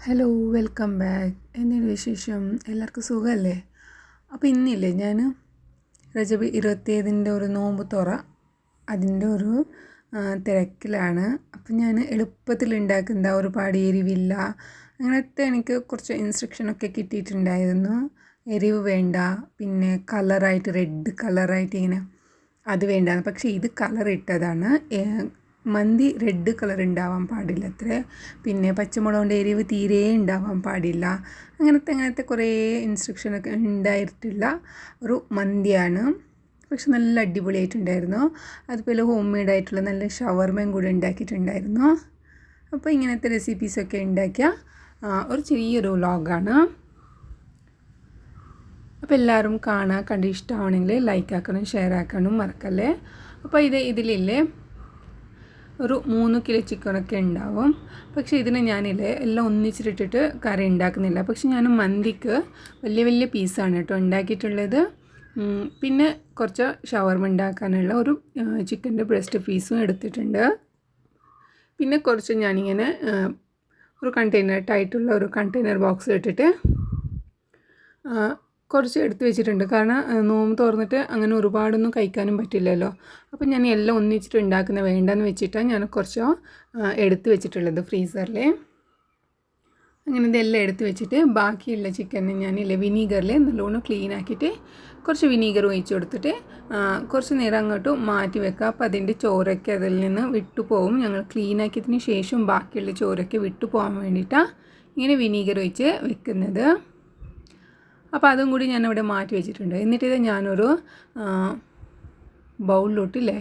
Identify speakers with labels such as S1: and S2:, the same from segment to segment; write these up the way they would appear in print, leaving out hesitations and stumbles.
S1: Hello, welcome back. എന്താണ് വിശേഷം? എല്ലാവർക്കും സുഖമല്ലേ? അപ്പോൾ ഇന്നില്ലേ ഞാൻ റജബ് 27 ഒരു നോമ്പ് തുറ അതിൻ്റെ ഒരു തിരക്കിലാണ്. അപ്പം ഞാൻ എളുപ്പത്തിൽ ഉണ്ടാക്കുന്ന ഒരുപാട് എരിവില്ല അങ്ങനത്തെ എനിക്ക് കുറച്ച് ഇൻസ്ട്രക്ഷനൊക്കെ കിട്ടിയിട്ടുണ്ടായിരുന്നു. എരിവ് വേണ്ട, പിന്നെ കളറായിട്ട് റെഡ് കളറായിട്ട് ഇങ്ങനെ അത് വേണ്ട. പക്ഷേ ഇത് കളർ ഇട്ടതാണ്. മന്തി റെഡ് കളർ ഉണ്ടാവാൻ പാടില്ല അത്രേ. പിന്നെ പച്ചമുളകിൻ്റെ എരിവ് തീരെ ഉണ്ടാവാൻ പാടില്ല. അങ്ങനത്തെ കുറേ ഇൻസ്ട്രക്ഷനൊക്കെ ഉണ്ടായിട്ടുള്ള ഒരു മന്തിയാണ്. പക്ഷെ നല്ല അടിപൊളിയായിട്ടുണ്ടായിരുന്നു. അതുപോലെ ഹോം മെയ്ഡായിട്ടുള്ള നല്ല ഷവർമയും കൂടെ ഉണ്ടാക്കിയിട്ടുണ്ടായിരുന്നു. അപ്പോൾ ഇങ്ങനത്തെ റെസിപ്പീസൊക്കെ ഉണ്ടാക്കിയ ഒരു ചെറിയൊരു വ്ളോഗാണ്. അപ്പോൾ എല്ലാവരും കണ്ട് ഇഷ്ടമാണെങ്കിൽ ലൈക്ക് ആക്കണം, ഷെയർ ആക്കാനും മറക്കല്ലേ. അപ്പോൾ ഇതിലില്ലേ ഒരു 3 കിലോ ചിക്കനൊക്കെ ഉണ്ടാവും. പക്ഷേ ഇതിന് ഞാനില്ലേ എല്ലാം ഒന്നിച്ചിട്ടിട്ട് കറി ഉണ്ടാക്കുന്നില്ല. പക്ഷെ ഞാൻ മന്തിക്ക് വലിയ വലിയ പീസാണ് കേട്ടോ ഉണ്ടാക്കിയിട്ടുള്ളത്. പിന്നെ കുറച്ച് ഷവർമ ഉണ്ടാക്കാനുള്ള ഒരു ചിക്കൻ്റെ ബ്രസ്റ്റ് പീസും എടുത്തിട്ടുണ്ട്. പിന്നെ കുറച്ച് ഞാനിങ്ങനെ ഒരു കണ്ടെയ്നറായിട്ടുള്ള ഒരു കണ്ടെയ്നർ ബോക്സ് ഇട്ടിട്ട് കുറച്ച് എടുത്ത് വെച്ചിട്ടുണ്ട്. കാരണം നോമ്പ് തുറന്നിട്ട് അങ്ങനെ ഒരുപാടൊന്നും കഴിക്കാനും പറ്റില്ലല്ലോ. അപ്പോൾ ഞാൻ എല്ലാം ഒന്നിച്ചിട്ട് ഉണ്ടാക്കുന്ന വേണ്ടെന്ന് വെച്ചിട്ടാണ് ഞാൻ കുറച്ച് എടുത്ത് വെച്ചിട്ടുള്ളത് ഫ്രീസറിൽ. അങ്ങനെ ഇതെല്ലാം എടുത്ത് വെച്ചിട്ട് ബാക്കിയുള്ള ചിക്കനെ ഞാനില്ലേ വിനീഗറിൽ നല്ലോണം ക്ലീൻ ആക്കിയിട്ട് കുറച്ച് വിനീഗർ ഒഴിച്ച് കൊടുത്തിട്ട് കുറച്ച് നേരം അങ്ങോട്ട് മാറ്റി വെക്കുക. അപ്പോൾ അതിൻ്റെ ചോരൊക്കെ അതിൽ നിന്ന് വിട്ടുപോകും. ഞങ്ങൾ ക്ലീൻ ആക്കിയതിന് ശേഷം ബാക്കിയുള്ള ചോരൊക്കെ വിട്ടു പോകാൻ വേണ്ടിയിട്ടാണ് ഇങ്ങനെ വിനീഗർ ഒഴിച്ച് വെക്കുന്നത്. അപ്പോൾ അതും കൂടി ഞാനിവിടെ മാറ്റി വെച്ചിട്ടുണ്ട്. എന്നിട്ട് ഞാനൊരു ബൗളിലോട്ടില്ലേ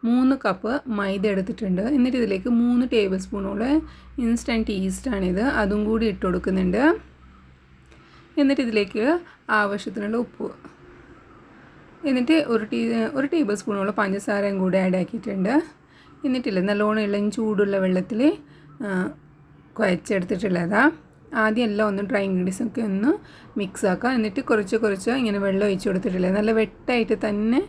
S1: 3 കപ്പ് മൈദ എടുത്തിട്ടുണ്ട്. എന്നിട്ട് ഇതിലേക്ക് 3 ടേബിൾ സ്പൂണോളം ഇൻസ്റ്റൻറ്റ് ഈസ്റ്റാണിത്, അതും കൂടി ഇട്ട് കൊടുക്കുന്നുണ്ട്. എന്നിട്ട് ഇതിലേക്ക് ആവശ്യത്തിനുള്ള ഉപ്പ്, എന്നിട്ട് ഒരു ടേബിൾ സ്പൂണോളം പഞ്ചസാരയും കൂടി ആഡ് ആക്കിയിട്ടുണ്ട്. എന്നിട്ടില്ല നല്ലോണം ഇളം ചൂടുള്ള വെള്ളത്തിൽ കുഴച്ചെടുത്തിട്ടുള്ളതാണ്. ആദ്യം എല്ലാം ഒന്ന് ഡ്രൈ ഇൻഗ്രീഡിയൻസൊക്കെ ഒന്ന് മിക്സ് ആക്കുക. എന്നിട്ട് കുറച്ച് ഇങ്ങനെ വെള്ളം ഒഴിച്ച് കൊടുത്തിട്ടില്ല, നല്ല വെട്ടായിട്ട് തന്നെ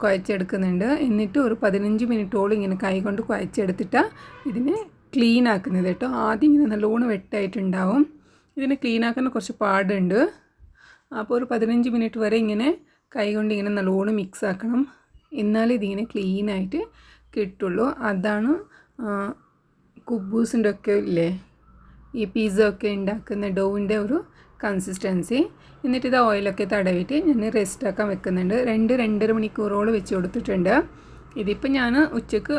S1: കുഴച്ചെടുക്കുന്നുണ്ട്. എന്നിട്ട് ഒരു 15 മിനിറ്റോളം ഇങ്ങനെ കൈ കൊണ്ട് കുഴച്ചെടുത്തിട്ടാണ് ഇതിനെ ക്ലീൻ ആക്കുന്നത് കേട്ടോ. ആദ്യം ഇങ്ങനെ നല്ലോണം വെട്ടായിട്ടുണ്ടാവും. ഇതിനെ ക്ലീൻ ആക്കാൻ കുറച്ച് പാടുണ്ട്. അപ്പോൾ ഒരു 15 മിനിറ്റ് വരെ ഇങ്ങനെ കൈ കൊണ്ട് ഇങ്ങനെ നല്ലോണം മിക്സ് ആക്കണം. എന്നാലേ ഇതിങ്ങനെ ക്ലീനായിട്ട് കിട്ടുള്ളൂ. അതാണ് കുബൂസിൻ്റെ ഒക്കെ ഇല്ലേ ഈ പിസ്സ ഒക്കെ ഉണ്ടാക്കുന്ന ഡോവിൻ്റെ ഒരു കൺസിസ്റ്റൻസി. എന്നിട്ട് ഇത് ഓയിലൊക്കെ തടവിയിട്ട് ഞാൻ റെസ്റ്റ് ആക്കാൻ വെക്കുന്നുണ്ട്. 2-2.5 മണിക്കൂറോളം വെച്ച് കൊടുത്തിട്ടുണ്ട്. ഇതിപ്പോൾ ഞാൻ ഉച്ചക്ക്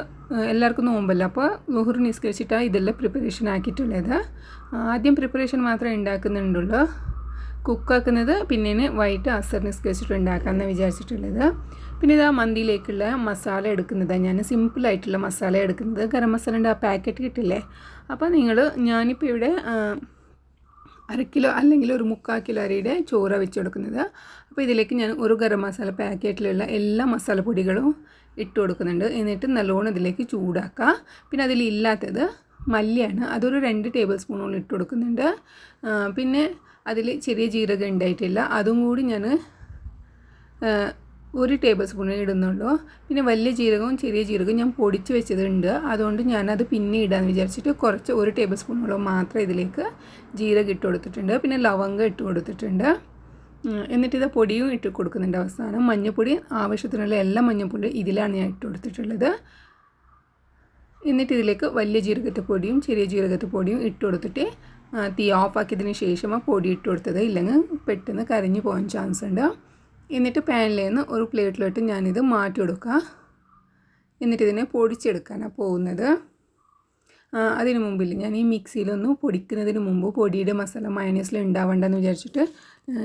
S1: എല്ലാവർക്കും നോമ്പല്ല, അപ്പോൾ ളുഹർ നിസ്കരിച്ചിട്ടാണ് ഇതെല്ലാം പ്രിപ്പറേഷൻ ആക്കിയിട്ടുള്ളത്. ആദ്യം പ്രിപ്പറേഷൻ മാത്രമേ ഉണ്ടാക്കുന്നുണ്ടുള്ളൂ, കുക്കാക്കുന്നത് പിന്നെ വൈകിട്ട് അസർ നിസ്കരിച്ചിട്ട് ഉണ്ടാക്കാമെന്ന് വിചാരിച്ചിട്ടുള്ളത്. പിന്നെ ഇതാ മന്തിയിലേക്കുള്ള മസാല എടുക്കുന്നതാണ്. ഞാൻ സിമ്പിളായിട്ടുള്ള മസാല എടുക്കുന്നത്. ഗരം മസാലൻ്റെ ആ പാക്കറ്റ് കിട്ടില്ലേ. അപ്പോൾ ഞാനിപ്പോൾ ഇവിടെ 1/2 കിലോ അല്ലെങ്കിൽ ഒരു 3/4 കിലോ അരിയുടെ ചോറ് വെച്ച് കൊടുക്കുന്നത്. അപ്പോൾ ഇതിലേക്ക് ഞാൻ ഒരു ഗരം മസാല പാക്കറ്റിലുള്ള എല്ലാ മസാലപ്പൊടികളും ഇട്ട് കൊടുക്കുന്നുണ്ട്. എന്നിട്ട് നല്ലോണം ഇതിലേക്ക് ചൂടാക്കുക. പിന്നെ അതിലില്ലാത്തത് മല്ലിയാണ്, അതൊരു 2 ടേബിൾ സ്പൂണോളം ഇട്ട് കൊടുക്കുന്നുണ്ട്. പിന്നെ അതിൽ ചെറിയ ജീരകം ഉണ്ടായിട്ടില്ല, അതും കൂടി ഞാൻ 1 ടേബിൾ സ്പൂണേ ഇടുന്നുള്ളൂ. പിന്നെ വലിയ ജീരകവും ചെറിയ ജീരകവും ഞാൻ പൊടിച്ച് വെച്ചതുണ്ട്, അതുകൊണ്ട് ഞാനത് പിന്നെ ഇടാമെന്ന് വിചാരിച്ചിട്ട് കുറച്ച് 1 ടേബിൾ സ്പൂണോളം മാത്രം ഇതിലേക്ക് ജീരകം ഇട്ട് കൊടുത്തിട്ടുണ്ട്. പിന്നെ ലവങ്കം ഇട്ട് കൊടുത്തിട്ടുണ്ട്. എന്നിട്ട് ഇത് പൊടിയും ഇട്ട് കൊടുക്കുന്നുണ്ട്. അവസാനം മഞ്ഞൾപ്പൊടി, ആവശ്യത്തിനുള്ള എല്ലാ മഞ്ഞൾപ്പൊടി ഇതിലാണ് ഞാൻ ഇട്ട് കൊടുത്തിട്ടുള്ളത്. എന്നിട്ട് ഇതിലേക്ക് വലിയ ജീരകത്തെ പൊടിയും ചെറിയ ജീരകത്തെ പൊടിയും ഇട്ട് കൊടുത്തിട്ട് തീ ഓഫാക്കിയതിന് ശേഷം ആ പൊടി ഇട്ട് കൊടുത്തത്, ഇല്ലെങ്കിൽ പെട്ടെന്ന് കരിഞ്ഞു പോകാൻ ചാൻസ് ഉണ്ട്. എന്നിട്ട് പാനിൽ നിന്ന് ഒരു പ്ലേറ്റിലോട്ട് ഞാനിത് മാറ്റി കൊടുക്കുക. എന്നിട്ട് ഇതിനെ പൊടിച്ചെടുക്കാനാണ് പോകുന്നത്. അതിന് മുമ്പിൽ ഞാൻ ഈ മിക്സിയിലൊന്ന് പൊടിക്കുന്നതിന് മുമ്പ് പൊടിയുടെ മസാല മയണൈസിൽ ഉണ്ടാവേണ്ടെന്ന് വിചാരിച്ചിട്ട്,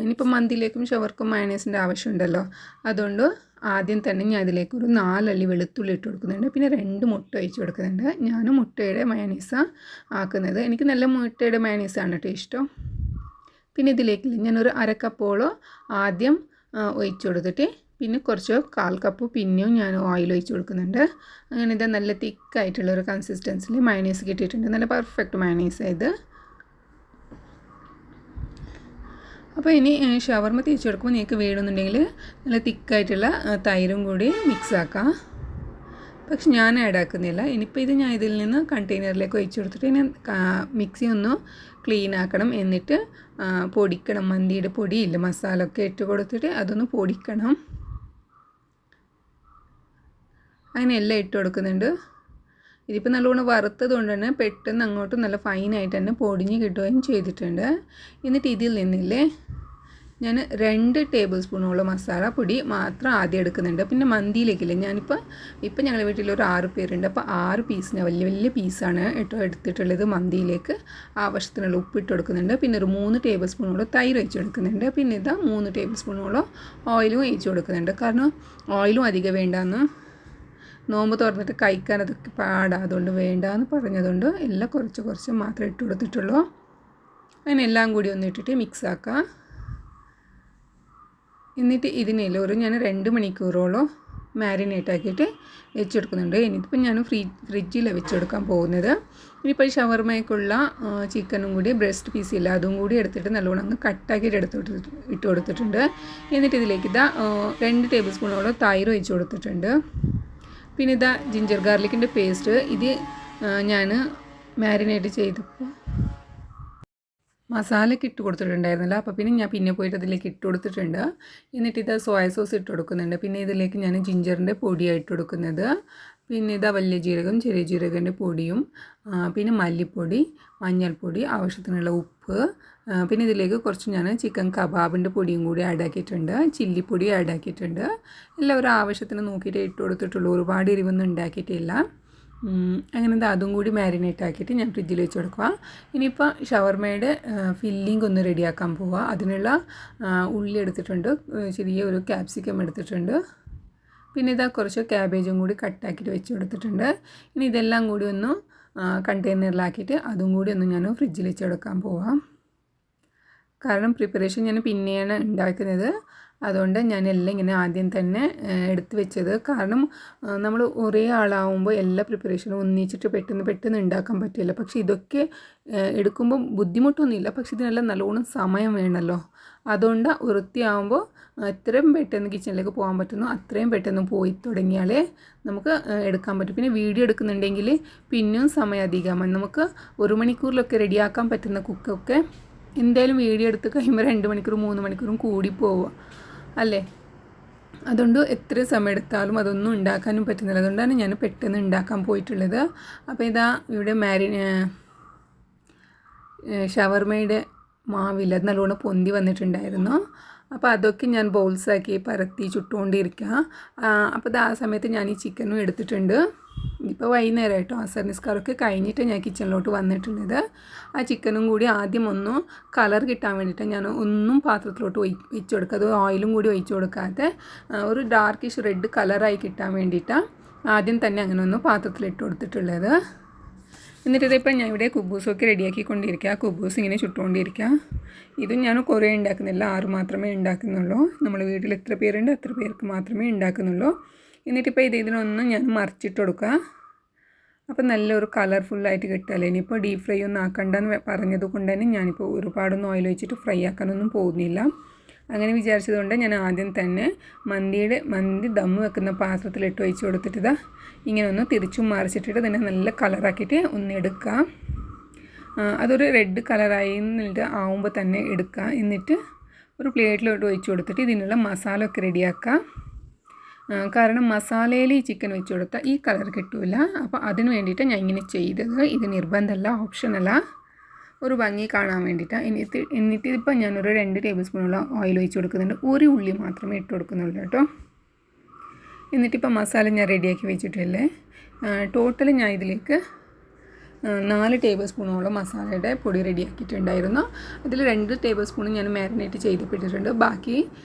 S1: ഇനിയിപ്പോൾ മന്തിയിലേക്കും ഷവർക്കും മയണൈസിൻ്റെ ആവശ്യമുണ്ടല്ലോ, അതുകൊണ്ട് ആദ്യം തന്നെ ഞാൻ ഇതിലേക്ക് ഒരു 4 അല്ലി വെളുത്തുള്ളി ഇട്ട് കൊടുക്കുന്നുണ്ട്. പിന്നെ 2 മുട്ട ഒഴിച്ച് കൊടുക്കുന്നുണ്ട്. ഞാൻ മുട്ടയുടെ മയണൈസാണ് ആക്കുന്നത്. എനിക്ക് നല്ല മുട്ടയുടെ മയണൈസാണ് കേട്ടോ ഇഷ്ടം. പിന്നെ ഇതിലേക്ക് ഞാനൊരു 1/2 കപ്പോളം ആദ്യം ഒഴിച്ച് കൊടുത്തിട്ട് പിന്നെ കുറച്ച് 1/4 കപ്പ് പിന്നെയും ഞാൻ ഓയിൽ ഒഴിച്ച് കൊടുക്കുന്നുണ്ട്. അങ്ങനെ ഇത് നല്ല തിക്കായിട്ടുള്ളൊരു കൺസിസ്റ്റൻസിൽ മയണൈസ് കിട്ടിയിട്ടുണ്ട്. നല്ല പെർഫെക്റ്റ് മയണൈസാണ് ഇത്. അപ്പോൾ ഇനി ഷവർമ തേച്ച് കൊടുക്കുമ്പോൾ നിങ്ങൾക്ക് വേണമെന്നുണ്ടെങ്കിൽ നല്ല തിക്കായിട്ടുള്ള തൈരും കൂടി മിക്സ് ആക്കാം. പക്ഷെ ഞാൻ ആഡ് ആക്കുന്നില്ല. ഇനിയിപ്പോൾ ഇത് ഞാൻ ഇതിൽ നിന്ന് കണ്ടെയ്നറിലേക്ക് ഒഴിച്ച് കൊടുത്തിട്ട് ഇനി മിക്സി ഒന്ന് ക്ലീൻ ആക്കണം. എന്നിട്ട് പൊടിക്കണം. മന്തിയുടെ പൊടിയില്ല, മസാല ഒക്കെ ഇട്ട് കൊടുത്തിട്ട് അതൊന്ന് പൊടിക്കണം. അങ്ങനെ എല്ലാം ഇട്ട് കൊടുക്കുന്നുണ്ട്. ഇതിപ്പോൾ നല്ലോണം വറുത്തത് കൊണ്ട് തന്നെ പെട്ടെന്ന് അങ്ങോട്ട് നല്ല ഫൈനായിട്ട് തന്നെ പൊടിഞ്ഞ് കിട്ടുകയും ചെയ്തിട്ടുണ്ട്. എന്നിട്ട് ഇതിൽ നിന്നില്ലേ ഞാൻ 2 ടേബിൾ സ്പൂണോളം മസാലപ്പൊടി മാത്രം ആദ്യം എടുക്കുന്നുണ്ട്. പിന്നെ മന്തിയിലേക്കില്ലേ ഞാനിപ്പോൾ ഞങ്ങളുടെ വീട്ടിൽ ഒരു 6 പേരുണ്ട്. അപ്പോൾ 6 പീസിന് വലിയ പീസാണ് എടുത്തിട്ടുള്ളത്. മന്തിയിലേക്ക് ആവശ്യത്തിനുള്ള ഉപ്പിട്ട് കൊടുക്കുന്നുണ്ട്. പിന്നെ ഒരു 3 ടേബിൾ സ്പൂണോളം തൈര് ഒഴിച്ച് കൊടുക്കുന്നുണ്ട്. പിന്നെ ഇതാ 3 ടേബിൾ സ്പൂണോളം ഓയിലും ഒഴിച്ച് കൊടുക്കുന്നുണ്ട്. കാരണം ഓയിലും അധികം വേണ്ടാന്ന്, നോമ്പ് തുറന്നിട്ട് കഴിക്കാൻ അതൊക്കെ പാടാ, അതുകൊണ്ട് വേണ്ടാന്ന് പറഞ്ഞതുകൊണ്ട് എല്ലാം കുറച്ച് മാത്രമേ ഇട്ട് കൊടുത്തിട്ടുള്ളൂ. അങ്ങനെ എല്ലാം കൂടി ഒന്ന് ഇട്ടിട്ട് മിക്സ് ആക്കാം. എന്നിട്ട് ഇതിനെല്ലാം ഞാൻ 2 മണിക്കൂറോളം മാരിനേറ്റ് ആക്കിയിട്ട് വെച്ചെടുക്കുന്നുണ്ട്. എന്നിട്ടിപ്പോൾ ഞാൻ ഫ്രിഡ്ജിലാണ് വെച്ചെടുക്കാൻ പോകുന്നത്. ഇനിയിപ്പോൾ ഷവർമയ്ക്കുള്ള ചിക്കനും കൂടി ബ്രസ്റ്റ് പീസില്ല അതും കൂടി എടുത്തിട്ട് നല്ലോണം അങ്ങ് കട്ടാക്കിയിട്ട് ഇട്ട് കൊടുത്തിട്ടുണ്ട്. എന്നിട്ട് ഇതിലേക്ക് 2 ടേബിൾ സ്പൂണോളം തൈര് ഒഴിച്ച് കൊടുത്തിട്ടുണ്ട്. പിന്നെ ജിഞ്ചർ ഗാർലിക്കിൻ്റെ പേസ്റ്റ് ഇത് ഞാൻ മാരിനേറ്റ് ചെയ്തപ്പോൾ മസാലയ്ക്ക് ഇട്ട് കൊടുത്തിട്ടുണ്ടായിരുന്നില്ല. അപ്പോൾ പിന്നെ ഞാൻ പോയിട്ട് അതിലേക്ക് ഇട്ട് കൊടുത്തിട്ടുണ്ട്. എന്നിട്ട് സോയ സോസ് ഇട്ട് കൊടുക്കുന്നുണ്ട്. പിന്നെ ഇതിലേക്ക് ഞാൻ ജിഞ്ചറിൻ്റെ പൊടിയാണ് ഇട്ട് കൊടുക്കുന്നത്. പിന്നെ വലിയ ജീരകം, ചെറിയ ജീരകൻ്റെ പൊടിയും, പിന്നെ മല്ലിപ്പൊടി, മഞ്ഞൾപ്പൊടി, ആവശ്യത്തിനുള്ള ഉപ്പ്, പിന്നെ ഇതിലേക്ക് കുറച്ച് ഞാൻ ചിക്കൻ കബാബിൻ്റെ പൊടിയും കൂടി ആഡ് ആക്കിയിട്ടുണ്ട്. ചില്ലിപ്പൊടി ആഡ് ആക്കിയിട്ടുണ്ട്. എല്ലാം ഒരു ആവശ്യത്തിന് നോക്കിയിട്ട് ഇട്ട് കൊടുത്തിട്ടുള്ളൂ. ഒരുപാട് എരിവൊന്നും ഉണ്ടാക്കിയിട്ടില്ല. അങ്ങനെ അതും കൂടി മാരിനേറ്റ് ആക്കിയിട്ട് ഞാൻ ഫ്രിഡ്ജിൽ വെച്ച് കൊടുക്കുക. ഇനിയിപ്പോൾ ഷവർമയുടെ ഫില്ലിംഗ് ഒന്ന് റെഡിയാക്കാൻ പോവുക. അതിനുള്ള ഉള്ളി എടുത്തിട്ടുണ്ട്, ചെറിയ ഒരു ക്യാപ്സിക്കം എടുത്തിട്ടുണ്ട്. പിന്നെ കുറച്ച് ക്യാബേജും കൂടി കട്ടാക്കിയിട്ട് വെച്ച് കൊടുത്തിട്ടുണ്ട്. ഇനി ഇതെല്ലാം കൂടി ഒന്ന് കണ്ടെയ്നറിലാക്കിയിട്ട് അതും കൂടി ഒന്ന് ഞാൻ ഫ്രിഡ്ജിൽ വെച്ച് കൊടുക്കാൻ പോവാം. കാരണം പ്രിപ്പറേഷൻ ഞാൻ പിന്നെയാണ് ഉണ്ടാക്കുന്നത്. അതുകൊണ്ട് ഞാനെല്ലാം ഇങ്ങനെ ആദ്യം തന്നെ എടുത്ത് വെച്ചത്. കാരണം നമ്മൾ ഒരേ ആളാവുമ്പോൾ എല്ലാ പ്രിപ്പറേഷനും ഒന്നിച്ചിട്ട് പെട്ടെന്ന് ഉണ്ടാക്കാൻ പറ്റില്ല. പക്ഷേ ഇതൊക്കെ എടുക്കുമ്പോൾ ബുദ്ധിമുട്ടൊന്നുമില്ല. പക്ഷേ ഇതിനെല്ലാം നല്ലോണം സമയം വേണമല്ലോ. അതുകൊണ്ട് വൃത്തിയാവുമ്പോൾ എത്രയും പെട്ടെന്ന് കിച്ചണിലേക്ക് പോകാൻ പറ്റുന്നു അത്രയും പെട്ടെന്ന് പോയി തുടങ്ങിയാലേ നമുക്ക് എടുക്കാൻ പറ്റും. പിന്നെ വീഡിയോ എടുക്കുന്നുണ്ടെങ്കിൽ പിന്നെയും സമയം അധികമാണ്. നമുക്ക് 1 മണിക്കൂറിലൊക്കെ റെഡിയാക്കാൻ പറ്റുന്ന കുക്കൊക്കെ എന്തായാലും വീഡിയോ എടുത്ത് കഴിയുമ്പോൾ 2 മണിക്കൂറും 3 മണിക്കൂറും കൂടി പോവുക അല്ലേ. അതുകൊണ്ട് എത്ര സമയം എടുത്താലും അതൊന്നും ഉണ്ടാക്കാനും പറ്റുന്നില്ല. അതുകൊണ്ടാണ് ഞാൻ പെട്ടെന്ന് ഉണ്ടാക്കാൻ പോയിട്ടുള്ളത്. അപ്പോൾ ഇവിടെ ഷവർമയുടെ മാവില്ല, അത് നല്ലോണം പൊന്തി വന്നിട്ടുണ്ടായിരുന്നു. അപ്പോൾ അതൊക്കെ ഞാൻ ബൗൾസാക്കി പരത്തി ചുട്ടുകൊണ്ടിരിക്കുക. അപ്പോൾ ആ സമയത്ത് ഞാൻ ഈ ചിക്കനും എടുത്തിട്ടുണ്ട്. ഇപ്പോൾ വൈകുന്നേരം കേട്ടോ, അസർ നിസ്കാരമൊക്കെ കഴിഞ്ഞിട്ട് ഞാൻ കിച്ചണിലോട്ട് വന്നിട്ടുള്ളത്. ആ ചിക്കനും കൂടി ആദ്യം ഒന്ന് കളർ കിട്ടാൻ വേണ്ടിയിട്ട് ഞാൻ ഒന്നും പാത്രത്തിലോട്ട് ഒഴിച്ച് കൊടുക്കുക. അത് ഓയിലും കൂടി ഒഴിച്ച് കൊടുക്കാതെ ഒരു ഡാർക്കിഷ് റെഡ് കളറായി കിട്ടാൻ വേണ്ടിയിട്ടാണ് ആദ്യം തന്നെ അങ്ങനെ ഒന്ന് പാത്രത്തിലിട്ട് കൊടുത്തിട്ടുള്ളത്. എന്നിട്ട് ഇതിപ്പോൾ ഞാൻ ഇവിടെ കുബൂസൊക്കെ റെഡിയാക്കിക്കൊണ്ടിരിക്കുക. കുബൂസ് ഇങ്ങനെ ചുട്ടുകൊണ്ടിരിക്കുക. ഇതും ഞാൻ കുറേ ഉണ്ടാക്കുന്നില്ല, 6 മാത്രമേ ഉണ്ടാക്കുന്നുള്ളൂ. നമ്മൾ വീട്ടിൽ എത്ര പേരുണ്ട് അത്ര പേർക്ക് മാത്രമേ ഉണ്ടാക്കുന്നുള്ളൂ. എന്നിട്ടിപ്പോൾ ഇതിനൊന്നും ഞാൻ മറിച്ചിട്ട് കൊടുക്കുക. അപ്പോൾ നല്ലൊരു കളർഫുള്ളായിട്ട് കിട്ടുമല്ലോ. ഇനിയിപ്പോൾ ഡീപ് ഫ്രൈ ഒന്നും ആക്കണ്ടെന്ന് പറഞ്ഞത് കൊണ്ട് തന്നെ ഞാനിപ്പോൾ ഒരുപാടൊന്നും ഓയിൽ വെച്ചിട്ട് ഫ്രൈ ആക്കാനൊന്നും പോകുന്നില്ല. അങ്ങനെ വിചാരിച്ചതുകൊണ്ട് ഞാൻ ആദ്യം തന്നെ മന്തി ദമ്മ് വെക്കുന്ന പാത്രത്തിലിട്ട് ഒഴിച്ച് കൊടുത്തിട്ട് ഇങ്ങനെ ഒന്ന് തിരിച്ചും മറിച്ചിട്ടിട്ട് തന്നെ നല്ല കളറാക്കിയിട്ട് ഒന്ന് എടുക്കുക. അതൊരു റെഡ് കളറായി എന്നിട്ട് ആവുമ്പോൾ തന്നെ എടുക്കുക. എന്നിട്ട് ഒരു പ്ലേറ്റിലോട്ട് ഒഴിച്ച് കൊടുത്തിട്ട് ഇതിനുള്ള മസാല ഒക്കെ റെഡിയാക്കുക. കാരണം മസാലയിൽ ഈ ചിക്കൻ വെച്ച് കൊടുത്താൽ ഈ കളർ കിട്ടില്ല. അപ്പോൾ അതിന് വേണ്ടിയിട്ട് ഞാൻ ഇങ്ങനെ ചെയ്തത്. ഇത് നിർബന്ധമല്ല, ഓപ്ഷനല്ല, ഒരു ഭംഗി കാണാൻ വേണ്ടിയിട്ടാണ്. എന്നിട്ട് ഇപ്പം ഞാനൊരു 2 ടേബിൾ സ്പൂണുള്ള ഓയിൽ ഒഴിച്ച് കൊടുക്കുന്നുണ്ട്. ഒരു ഉള്ളി മാത്രമേ ഇട്ട് കൊടുക്കുന്നുള്ളൂ കേട്ടോ. എന്നിട്ടിപ്പോൾ മസാല ഞാൻ റെഡിയാക്കി വെച്ചിട്ടില്ലേ. ടോട്ടൽ ഞാൻ ഇതിലേക്ക് 4 ടേബിൾ സ്പൂണോളം മസാലയുടെ പൊടി റെഡിയാക്കിയിട്ടുണ്ടായിരുന്നു. അതിൽ 2 ടേബിൾ സ്പൂൺ ഞാൻ മാരിനേറ്റ് ചെയ്തിട്ടിട്ടുണ്ട്. ബാക്കി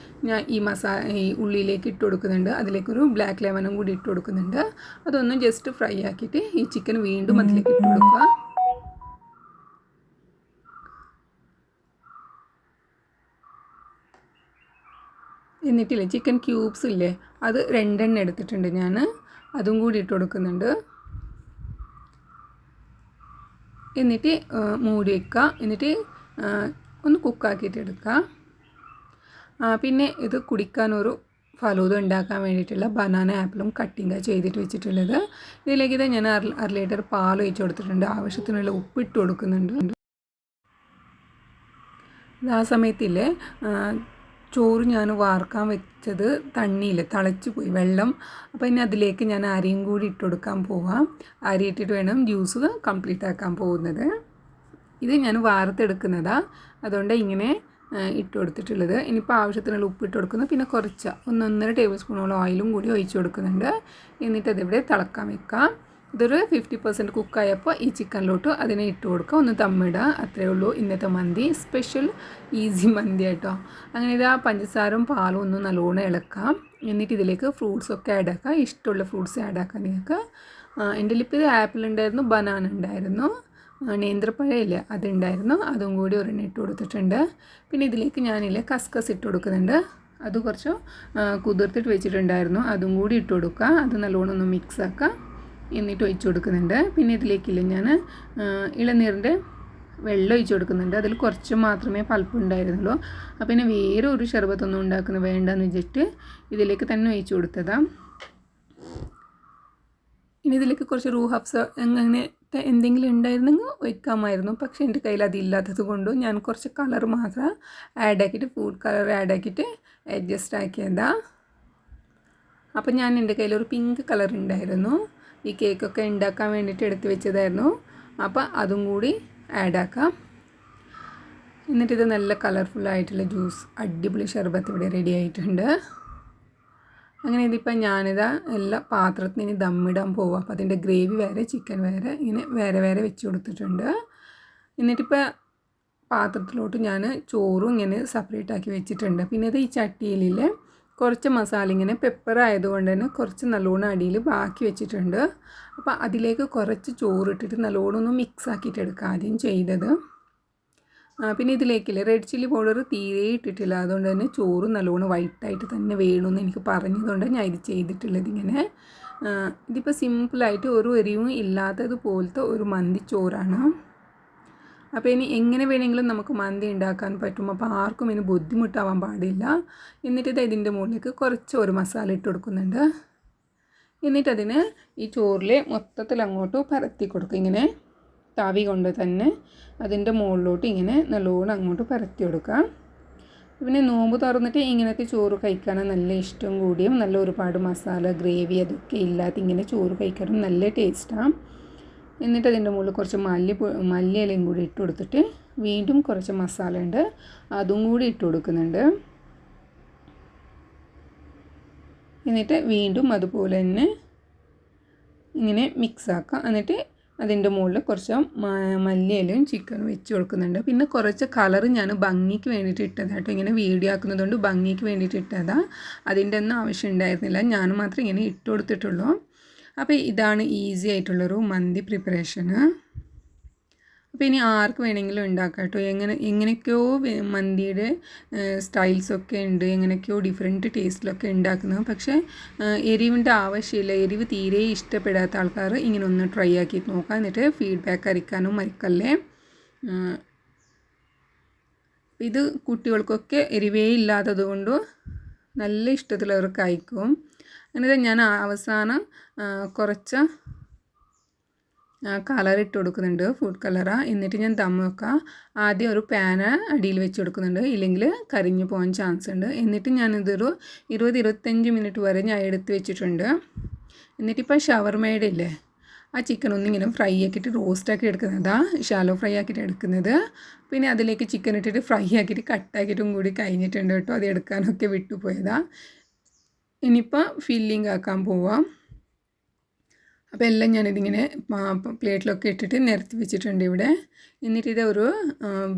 S1: ഞാൻ ഈ ഉള്ളിയിലേക്ക് ഇട്ട് കൊടുക്കുന്നുണ്ട്. അതിലേക്കൊരു ബ്ലാക്ക് ലെമണും കൂടി ഇട്ട് കൊടുക്കുന്നുണ്ട്. അതൊന്നും ജസ്റ്റ് ഫ്രൈ ആക്കിയിട്ട് ഈ ചിക്കൻ വീണ്ടും അതിലേക്ക് ഇട്ട് കൊടുക്കുക. എന്നിട്ടില്ലേ ചിക്കൻ ക്യൂബ്സ് ഇല്ലേ, അത് 2 എണ്ണം എടുത്തിട്ടുണ്ട് ഞാൻ, അതും കൂടി ഇട്ട് കൊടുക്കുന്നുണ്ട്. എന്നിട്ട് മൂടി വയ്ക്കുക. എന്നിട്ട് ഒന്ന് കുക്കാക്കിയിട്ട് എടുക്കുക. പിന്നെ ഇത് കുടിക്കാനൊരു ഫലൂദ ഉണ്ടാക്കാൻ വേണ്ടിയിട്ടുള്ള ബനാന ആപ്പിളും കട്ടിങ് ചെയ്തിട്ട് വെച്ചിട്ടുള്ളത്. ഇതിലേക്ക് ഞാൻ 1/2 ലിറ്റർ പാൽ ഒഴിച്ച് കൊടുത്തിട്ടുണ്ട്. ആവശ്യത്തിനുള്ള ഉപ്പിട്ട് കൊടുക്കുന്നുണ്ട്. ആ സമയത്തില്ലേ ചോറ് ഞാൻ വാർക്കാൻ വെച്ചത് തണ്ണിയിൽ തിളച്ച് പോയി വെള്ളം. അപ്പോൾ ഇനി അതിലേക്ക് ഞാൻ അരിയും കൂടി ഇട്ട് കൊടുക്കാൻ പോവാം. അരി ഇട്ടിട്ട് വേണം ജ്യൂസ് കംപ്ലീറ്റ് ആക്കാൻ പോകുന്നത്. ഇത് ഞാൻ വാർത്തെടുക്കുന്നതാണ്, അതുകൊണ്ട് ഇങ്ങനെ ഇട്ട് കൊടുത്തിട്ടുള്ളത്. ഇനിയിപ്പോൾ ആവശ്യത്തിനുള്ള ഉപ്പ് ഇട്ട് കൊടുക്കുന്നു. പിന്നെ കുറച്ച് 1.5 ടേബിൾ സ്പൂണോളം ഓയിലും കൂടി ഒഴിച്ച് കൊടുക്കുന്നുണ്ട്. എന്നിട്ട് അതിവിടെ തിളക്കാൻ വെക്കാം. ഇതൊരു 50% കുക്കായപ്പോൾ ഈ ചിക്കനിലോട്ട് അതിനെ ഇട്ട് കൊടുക്കുക, ഒന്ന് ദമ്മിടുക. അത്രയേ ഉള്ളൂ ഇന്നത്തെ മന്തി. സ്പെഷ്യൽ ഈസി മന്തി കേട്ടോ. അങ്ങനെ ഇതാ പഞ്ചസാരയും പാലും ഒന്ന് നല്ലോണം ഇളക്കാം. എന്നിട്ട് ഇതിലേക്ക് ഫ്രൂട്ട്സൊക്കെ ആഡ് ആക്കുക. ഇഷ്ടമുള്ള ഫ്രൂട്ട്സ് ആഡ് ആക്കാം നിങ്ങൾക്ക്. എൻ്റെ ലിപ്പിൽ ആപ്പിൾ ഉണ്ടായിരുന്നു, ബനാന ഉണ്ടായിരുന്നു, നേന്ത്രപ്പഴമില്ല അതുണ്ടായിരുന്നു, അതും കൂടി ഒരെണ്ണം ഇട്ട് കൊടുത്തിട്ടുണ്ട്. പിന്നെ ഇതിലേക്ക് ഞാനില്ലേ കസ്കസ് ഇട്ട് കൊടുക്കുന്നുണ്ട്. അത് കുറച്ച് കുതിർത്തിട്ട് വെച്ചിട്ടുണ്ടായിരുന്നു, അതും കൂടി ഇട്ട് കൊടുക്കുക. അത് നല്ലോണം ഒന്ന് മിക്സ് ആക്കുക. എന്നിട്ട് ഒഴിച്ച് കൊടുക്കുന്നുണ്ട്. പിന്നെ ഇതിലേക്കില്ല ഞാൻ ഇളനീരിൻ്റെ വെള്ളം ഒഴിച്ച് കൊടുക്കുന്നുണ്ട്. അതിൽ കുറച്ച് മാത്രമേ പൾപ്പ് ഉണ്ടായിരുന്നുള്ളൂ. അപ്പോൾ പിന്നെ വേറെ ഒരു ഷർബത്തൊന്നും ഉണ്ടാക്കുന്നത് വേണ്ടെന്ന് വെച്ചിട്ട് ഇതിലേക്ക് തന്നെ ഒഴിച്ച് കൊടുത്തതാണ്. ഇനി ഇതിലേക്ക് കുറച്ച് റൂ ഹബ്സ് അങ്ങനത്തെ എന്തെങ്കിലും ഉണ്ടായിരുന്നെങ്കിൽ ഒഴിക്കാമായിരുന്നു. പക്ഷേ എൻ്റെ കയ്യിൽ അതില്ലാത്തത് കൊണ്ടും ഞാൻ കുറച്ച് കളർ മാത്രം ആഡ് ആക്കിയിട്ട് ഫുഡ് കളർ ആഡ് ആക്കിയിട്ട് അഡ്ജസ്റ്റ് ആക്കിയതാണ്. അപ്പോൾ ഞാൻ എൻ്റെ കയ്യിലൊരു പിങ്ക് കളർ ഉണ്ടായിരുന്നു, ഈ കേക്കൊക്കെ ഉണ്ടാക്കാൻ വേണ്ടിയിട്ട് എടുത്ത് വെച്ചതായിരുന്നു. അപ്പോൾ അതും കൂടി ആഡ് ആക്കാം. എന്നിട്ടിത് നല്ല കളർഫുള്ളായിട്ടുള്ള ജ്യൂസ്, അടിപൊളി ഷർബത്ത് ഇവിടെ റെഡി ആയിട്ടുണ്ട്. അങ്ങനെ ഇതിപ്പോൾ ഞാനിതാ എല്ലാ പാത്രത്തിന് ദമ്മിടാൻ പോവാം. അപ്പോൾ അതിൻ്റെ ഗ്രേവി വേറെ ചിക്കൻ വേറെ ഇങ്ങനെ വേറെ വേറെ വെച്ച് കൊടുത്തിട്ടുണ്ട്. എന്നിട്ടിപ്പോൾ പാത്രത്തിലോട്ട് ഞാൻ ചോറും ഇങ്ങനെ സെപ്പറേറ്റ് ആക്കി വെച്ചിട്ടുണ്ട്. പിന്നെ ഇത് ഈ ചട്ടിയിലെ കുറച്ച് മസാല ഇങ്ങനെ പെപ്പർ ആയതുകൊണ്ട് തന്നെ കുറച്ച് നല്ലോണം അടിയിൽ ബാക്കി വെച്ചിട്ടുണ്ട്. അപ്പോൾ അതിലേക്ക് കുറച്ച് ചോറിട്ടിട്ട് നല്ലോണം ഒന്ന് മിക്സ് ആക്കിയിട്ട് എടുക്കുക ആദ്യം ചെയ്തത്. പിന്നെ ഇതിലേക്കില്ലേ റെഡ് ചില്ലി പൗഡർ തീരെ ഇട്ടിട്ടില്ല, അതുകൊണ്ട് തന്നെ ചോറ് നല്ലോണം വൈറ്റായിട്ട് തന്നെ വേണമെന്ന് എനിക്ക് പറഞ്ഞതുകൊണ്ട് ഞാൻ ഇത് ചെയ്തിട്ടുള്ളത്. ഇങ്ങനെ ഇതിപ്പോൾ സിമ്പിളായിട്ട് ഒരു എരിവും ഇല്ലാത്തതുപോലത്തെ ഒരു മന്തി ചോറാണ്. അപ്പോൾ ഇനി എങ്ങനെ വേണമെങ്കിലും നമുക്ക് മന്തി ഉണ്ടാക്കാൻ പറ്റും. അപ്പോൾ ആർക്കും ഇനി ബുദ്ധിമുട്ടാവാൻ പാടില്ല. എന്നിട്ട് ഇതിൻ്റെ മുകളിലേക്ക് കുറച്ച് ഒരു മസാല ഇട്ട് കൊടുക്കുന്നുണ്ട്. എന്നിട്ടതിന് ഈ ചോറിൽ മൊത്തത്തിൽ അങ്ങോട്ട് പരത്തി കൊടുക്കും. ഇങ്ങനെ തവി കൊണ്ട് തന്നെ അതിൻ്റെ മുകളിലോട്ട് ഇങ്ങനെ നല്ലോണം അങ്ങോട്ട് പരത്തി കൊടുക്കാം. പിന്നെ നോമ്പ് തുറന്നിട്ട് ഇങ്ങനത്തെ ചോറ് കഴിക്കാനും നല്ല ഇഷ്ടം കൂടിയും നല്ല ഒരുപാട് മസാല ഗ്രേവി അതൊക്കെ ഇല്ലാത്ത ഇങ്ങനെ ചോറ് കഴിക്കാനും നല്ല ടേസ്റ്റാണ്. എന്നിട്ട് അതിൻ്റെ മുകളിൽ കുറച്ച് മല്ലിയിലയും കൂടി ഇട്ട് കൊടുത്തിട്ട് വീണ്ടും കുറച്ച് മസാല ഉണ്ട് അതും കൂടി ഇട്ട് കൊടുക്കുന്നുണ്ട്. എന്നിട്ട് വീണ്ടും അതുപോലെ തന്നെ ഇങ്ങനെ മിക്സ് ആക്കാം. എന്നിട്ട് അതിൻ്റെ മുകളിൽ കുറച്ച് മല്ലിയിലയും ചിക്കനും വെച്ച് കൊടുക്കുന്നുണ്ട്. പിന്നെ കുറച്ച് കളർ ഞാൻ ഭംഗിക്ക് വേണ്ടിയിട്ട് ഇട്ടതാണ് കേട്ടോ. ഇങ്ങനെ വീഡിയോ ആക്കുന്നതുകൊണ്ട് ഭംഗിക്ക് വേണ്ടിയിട്ട് ഇട്ടതാണ്, അതിൻ്റെ ഒന്നും ആവശ്യം ഉണ്ടായിരുന്നില്ല. ഞാൻ മാത്രം ഇങ്ങനെ ഇട്ട് കൊടുത്തിട്ടുള്ളൂ. അപ്പോൾ ഇതാണ് ഈസി ആയിട്ടുള്ളൊരു മന്തി പ്രിപ്പറേഷന്. അപ്പോൾ ഇനി ആർക്ക് വേണമെങ്കിലും ഉണ്ടാക്കാം കേട്ടോ. എങ്ങനെയൊക്കെയോ മന്തിയുടെ സ്റ്റൈൽസൊക്കെ ഉണ്ട്, എങ്ങനെയൊക്കെയോ ഡിഫറെൻറ്റ് ടേസ്റ്റിലൊക്കെ ഉണ്ടാക്കുന്നത്. പക്ഷേ എരിവിൻ്റെ ആവശ്യമില്ല. എരിവ് തീരെ ഇഷ്ടപ്പെടാത്ത ആൾക്കാർ ഇങ്ങനെ ഒന്ന് ട്രൈ ആക്കി നോക്കാം. എന്നിട്ട് ഫീഡ്ബാക്ക് അറിയിക്കാനും മറക്കല്ലേ. ഇത് കുട്ടികൾക്കൊക്കെ എരിവേ ഇല്ലാത്തത് കൊണ്ട് നല്ല ഇഷ്ടത്തിലവർ കഴിക്കും. എന്നിട്ട് ഞാൻ അവസാനം കുറച്ച് കളർ ഇട്ട് കൊടുക്കുന്നുണ്ട്, ഫുഡ് കളറാണ്. എന്നിട്ട് ഞാൻ ദം വെക്കാം. ആദ്യം ഒരു പാന് അടിയിൽ വെച്ച് കൊടുക്കുന്നുണ്ട്, ഇല്ലെങ്കിൽ കരിഞ്ഞു പോകാൻ ചാൻസ് ഉണ്ട്. എന്നിട്ട് ഞാനിതൊരു 20-25 മിനിറ്റ് വരെ ഞാൻ എടുത്ത് വെച്ചിട്ടുണ്ട്. എന്നിട്ടിപ്പോൾ ഷവർമയുടെ ഇല്ലേ ആ ചിക്കൻ ഒന്നിങ്ങനെ ഫ്രൈ ആക്കിയിട്ട് റോസ്റ്റാക്കി എടുക്കുന്നതാണ്, ഷാലോ ഫ്രൈ ആക്കിയിട്ട് എടുക്കുന്നത്. പിന്നെ അതിലേക്ക് ചിക്കൻ ഇട്ടിട്ട് ഫ്രൈ ആക്കിയിട്ട് കട്ടാക്കിയിട്ടും കൂടി കഴിഞ്ഞിട്ടുണ്ട് കേട്ടോ. അത് എടുക്കാനൊക്കെ വിട്ടുപോയതാണ്. ഇനിയിപ്പോൾ ഫില്ലിങ് ആക്കാൻ പോവാം. അപ്പോൾ എല്ലാം ഞാനിതിങ്ങനെ പ്ലേറ്റിലൊക്കെ ഇട്ടിട്ട് നിരത്തി വെച്ചിട്ടുണ്ട് ഇവിടെ. എന്നിട്ട് ഇത് ഒരു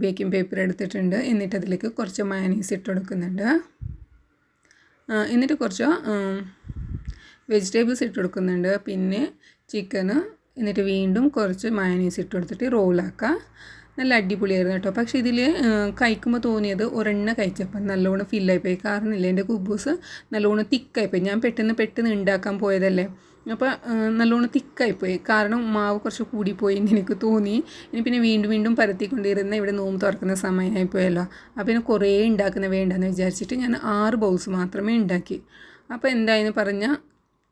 S1: ബേക്കിംഗ് പേപ്പർ എടുത്തിട്ടുണ്ട്. എന്നിട്ട് അതിലേക്ക് കുറച്ച് മയോണൈസ് ഇട്ട് കൊടുക്കുന്നുണ്ട്. എന്നിട്ട് കുറച്ച് വെജിറ്റബിൾസ് ഇട്ട് കൊടുക്കുന്നുണ്ട്, പിന്നെ ചിക്കന്. എന്നിട്ട് വീണ്ടും കുറച്ച് മയോണൈസ് ഇട്ട് കൊടുത്തിട്ട് റോളാക്കുക. നല്ല അടിപൊളിയായിരുന്നു കേട്ടോ. പക്ഷേ ഇതിൽ കഴിക്കുമ്പോൾ തോന്നിയത് ഒരെണ്ണം കഴിച്ചപ്പോൾ നല്ലോണം ഫില്ലായിപ്പോയി. കാരണം ഇല്ല എൻ്റെ കുബൂസ് നല്ലോണം തിക്കായിപ്പോയി. ഞാൻ പെട്ടെന്ന് ഉണ്ടാക്കാൻ പോയതല്ലേ, അപ്പോൾ നല്ലോണം തിക്കായിപ്പോയി. കാരണം മാവ് കുറച്ച് കൂടിപ്പോയി എന്ന് എനിക്ക് തോന്നി. ഇനി പിന്നെ വീണ്ടും പരത്തിക്കൊണ്ടിരുന്ന ഇവിടെ നോമ്പ് തുറക്കുന്ന സമയമായിപ്പോയല്ലോ. അപ്പോൾ പിന്നെ കുറേ ഉണ്ടാക്കുന്ന വേണ്ടെന്ന് വിചാരിച്ചിട്ട് ഞാൻ 6 ബൗൾസ് മാത്രമേ ഉണ്ടാക്കി. അപ്പോൾ എന്തായെന്ന് പറഞ്ഞാൽ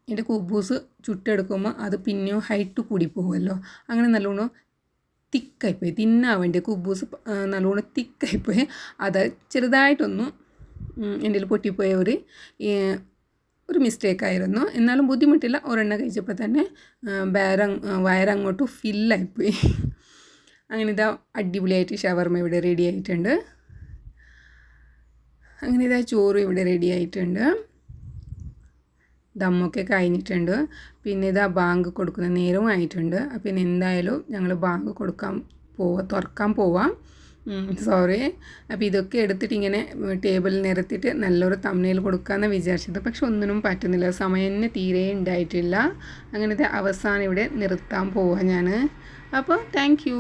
S1: എൻ്റെ കുബൂസ് ചുട്ടെടുക്കുമ്പോൾ അത് പിന്നെയും ഹൈറ്റ് കൂടി പോകുമല്ലോ. അങ്ങനെ നല്ലോണം തിക്കായിപ്പോയി, തിന്നാൻ വേണ്ടി കുബൂസ് നല്ലോണം തിക്കായിപ്പോയി. അത് ചെറുതായിട്ടൊന്ന് എൻ്റെ കയ്യിൽ പൊട്ടിപ്പോയ ഒരു മിസ്റ്റേക്കായിരുന്നു. എന്നാലും ബുദ്ധിമുട്ടില്ല, ഒരെണ്ണം കഴിച്ചപ്പോൾ തന്നെ വയറങ്ങോട്ട് ഫില്ലായിപ്പോയി. അങ്ങനെ ഇതാ അടിപൊളിയായിട്ട് ഷവർമ ഇവിടെ റെഡി ആയിട്ടുണ്ട്. അങ്ങനെ ഇതാ ചോറ് ഇവിടെ റെഡി ആയിട്ടുണ്ട്. ദമ്മൊക്കെ കഴിഞ്ഞിട്ടുണ്ട്. പിന്നെ ഇതാ ബാങ്ക് കൊടുക്കുന്ന നേരവും ആയിട്ടുണ്ട്. പിന്നെ എന്തായാലും ഞങ്ങൾ ബാങ്ക് തുറക്കാൻ പോവാം. സോറി. അപ്പോൾ ഇതൊക്കെ എടുത്തിട്ട് ഇങ്ങനെ ടേബിളിൽ നിരത്തിയിട്ട് നല്ലൊരു തംബ്നെയിൽ കൊടുക്കാമെന്ന് വിചാരിച്ചത്. പക്ഷെ ഒന്നിനും പറ്റുന്നില്ല, സമയം തന്നെ തീരെ ഉണ്ടായിട്ടില്ല. അങ്ങനത്തെ അവസാനം ഇവിടെ നിർത്താൻ പോവാം ഞാൻ. അപ്പോൾ താങ്ക് യു.